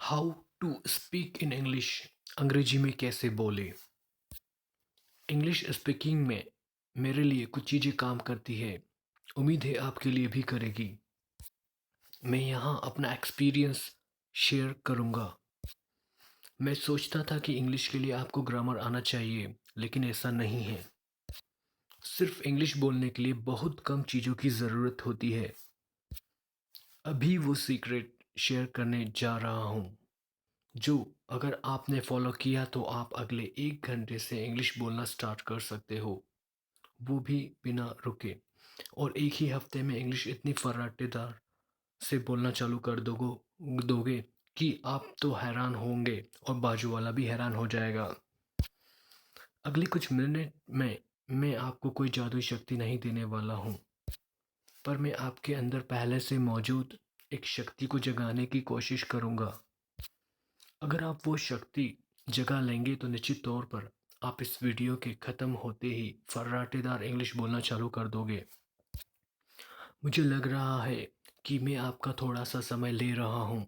How to speak in English. अंग्रेजी में कैसे बोले। इंग्लिश स्पीकिंग में मेरे लिए कुछ चीज़ें काम करती है। उम्मीद है आपके लिए भी करेगी। मैं यहाँ अपना एक्सपीरियंस शेयर करूँगा। मैं सोचता था कि इंग्लिश के लिए आपको ग्रामर आना चाहिए, लेकिन ऐसा नहीं है। सिर्फ इंग्लिश बोलने के लिए बहुत कम चीज़ों की ज़रूरत होती है। अभी वो सीक्रेट शेयर करने जा रहा हूँ, जो अगर आपने फॉलो किया तो आप अगले 1 घंटे से इंग्लिश बोलना स्टार्ट कर सकते हो, वो भी बिना रुके। और एक ही हफ्ते में इंग्लिश इतनी फर्राटेदार से बोलना चालू कर दोगे कि आप तो हैरान होंगे और बाजू वाला भी हैरान हो जाएगा। अगले कुछ मिनट में मैं आपको कोई जादुई शक्ति नहीं देने वाला हूँ, पर मैं आपके अंदर पहले से मौजूद एक शक्ति को जगाने की कोशिश करूँगा। अगर आप वो शक्ति जगा लेंगे तो निश्चित तौर पर आप इस वीडियो के ख़त्म होते ही फर्राटेदार इंग्लिश बोलना चालू कर दोगे। मुझे लग रहा है कि मैं आपका थोड़ा सा समय ले रहा हूँ,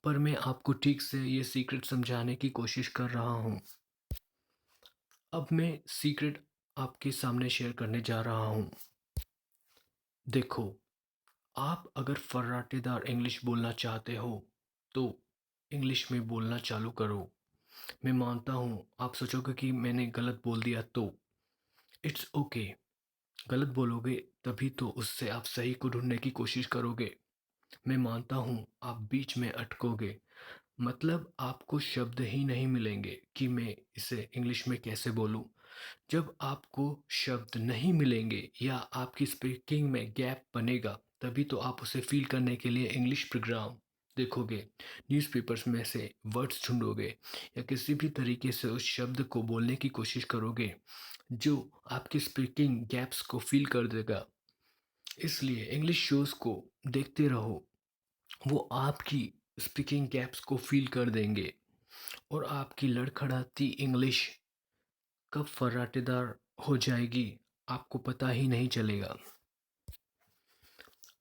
पर मैं आपको ठीक से ये सीक्रेट समझाने की कोशिश कर रहा हूँ। अब मैं सीक्रेट आपके सामने शेयर करने जा रहा हूँ। देखो, आप अगर फर्राटेदार इंग्लिश बोलना चाहते हो तो इंग्लिश में बोलना चालू करो। मैं मानता हूँ आप सोचोगे कि मैंने गलत बोल दिया, तो इट्स ओके। गलत बोलोगे तभी तो उससे आप सही को ढूंढने की कोशिश करोगे। मैं मानता हूँ आप बीच में अटकोगे, मतलब आपको शब्द ही नहीं मिलेंगे कि मैं इसे इंग्लिश में कैसे बोलूँ। जब आपको शब्द नहीं मिलेंगे या आपकी स्पीकिंग में गैप बनेगा, तभी तो आप उसे फील करने के लिए इंग्लिश प्रोग्राम देखोगे, न्यूज़पेपर्स में से वर्ड्स ढूंढोगे या किसी भी तरीके से उस शब्द को बोलने की कोशिश करोगे जो आपकी स्पीकिंग गैप्स को फील कर देगा। इसलिए इंग्लिश शोज़ को देखते रहो, वो आपकी स्पीकिंग गैप्स को फील कर देंगे और आपकी लड़खड़ाती इंग्लिश कब फर्राटेदार हो जाएगी आपको पता ही नहीं चलेगा।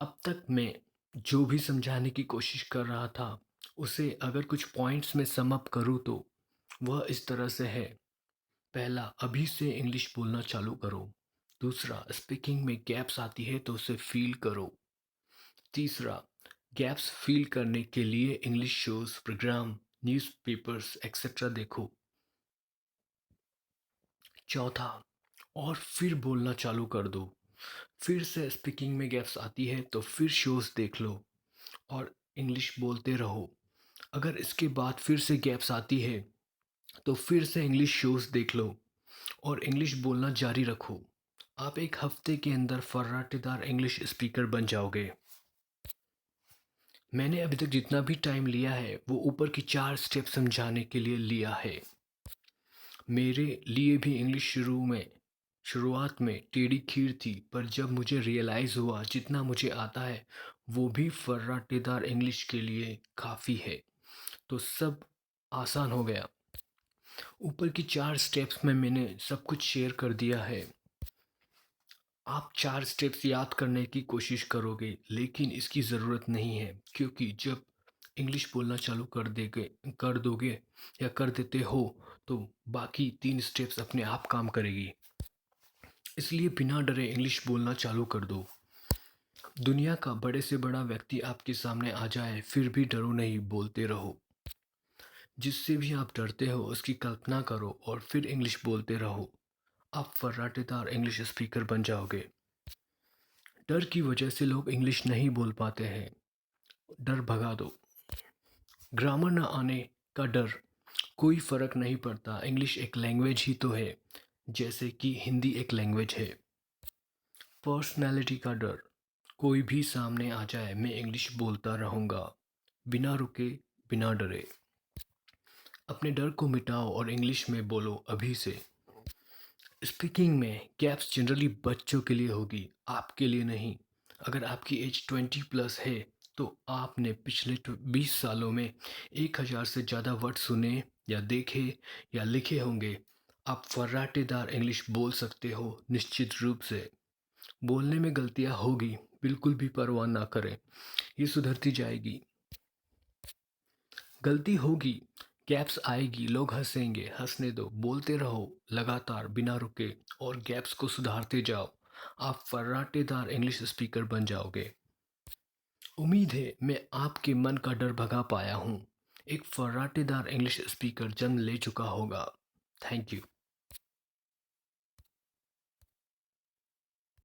अब तक मैं जो भी समझाने की कोशिश कर रहा था, उसे अगर कुछ पॉइंट्स में सम अप करूँ तो वह इस तरह से है। पहला, अभी से इंग्लिश बोलना चालू करो। दूसरा, स्पीकिंग में गैप्स आती है तो उसे फ़ील करो। तीसरा, गैप्स फ़ील करने के लिए English shows, programme, newspapers etcetera देखो। चौथा, और फिर बोलना चालू कर दो। फिर से स्पीकिंग में गैप्स आती है तो फिर शोज़ देख लो और इंग्लिश बोलते रहो। अगर इसके बाद फिर से गैप्स आती है तो फिर से इंग्लिश शोज़ देख लो और इंग्लिश बोलना जारी रखो। आप एक हफ्ते के अंदर फर्राटेदार इंग्लिश स्पीकर बन जाओगे। मैंने अभी तक जितना भी टाइम लिया है वो ऊपर की 4 स्टेप समझाने के लिए लिया है। मेरे लिए भी इंग्लिश शुरुआत में टेढ़ी खीर थी, पर जब मुझे रियलाइज़ हुआ जितना मुझे आता है वो भी फर्राटेदार इंग्लिश के लिए काफ़ी है, तो सब आसान हो गया। ऊपर की 4 स्टेप्स में मैंने सब कुछ शेयर कर दिया है। आप 4 स्टेप्स याद करने की कोशिश करोगे, लेकिन इसकी ज़रूरत नहीं है, क्योंकि जब इंग्लिश बोलना चालू कर दोगे या कर देते हो तो बाकी 3 स्टेप्स अपने आप काम करेगी। इसलिए बिना डरे इंग्लिश बोलना चालू कर दो। दुनिया का बड़े से बड़ा व्यक्ति आपके सामने आ जाए फिर भी डरो नहीं, बोलते रहो। जिससे भी आप डरते हो उसकी कल्पना करो और फिर इंग्लिश बोलते रहो। आप फर्राटेदार इंग्लिश स्पीकर बन जाओगे। डर की वजह से लोग इंग्लिश नहीं बोल पाते हैं। डर भगा दो। ग्रामर न आने का डर, कोई फ़र्क नहीं पड़ता। इंग्लिश एक लैंग्वेज ही तो है, जैसे कि हिंदी एक लैंग्वेज है। पर्सनैलिटी का डर, कोई भी सामने आ जाए मैं इंग्लिश बोलता रहूँगा, बिना रुके, बिना डरे। अपने डर को मिटाओ और इंग्लिश में बोलो अभी से। स्पीकिंग में गैप्स जनरली बच्चों के लिए होगी, आपके लिए नहीं। अगर आपकी एज 20+ है तो आपने पिछले 20 सालों में 1000 से ज़्यादा वर्ड सुने या देखे या लिखे होंगे। आप फर्राटेदार इंग्लिश बोल सकते हो निश्चित रूप से। बोलने में गलतियाँ होगी, बिल्कुल भी परवाह ना करें, ये सुधरती जाएगी। गलती होगी, गैप्स आएगी, लोग हंसेंगे, हंसने दो, बोलते रहो लगातार बिना रुके और गैप्स को सुधारते जाओ। आप फर्राटेदार इंग्लिश स्पीकर बन जाओगे। उम्मीद है मैं आपके मन का डर भगा पाया हूँ। एक फर्राटेदार इंग्लिश स्पीकर जन्म ले चुका होगा। Thank you.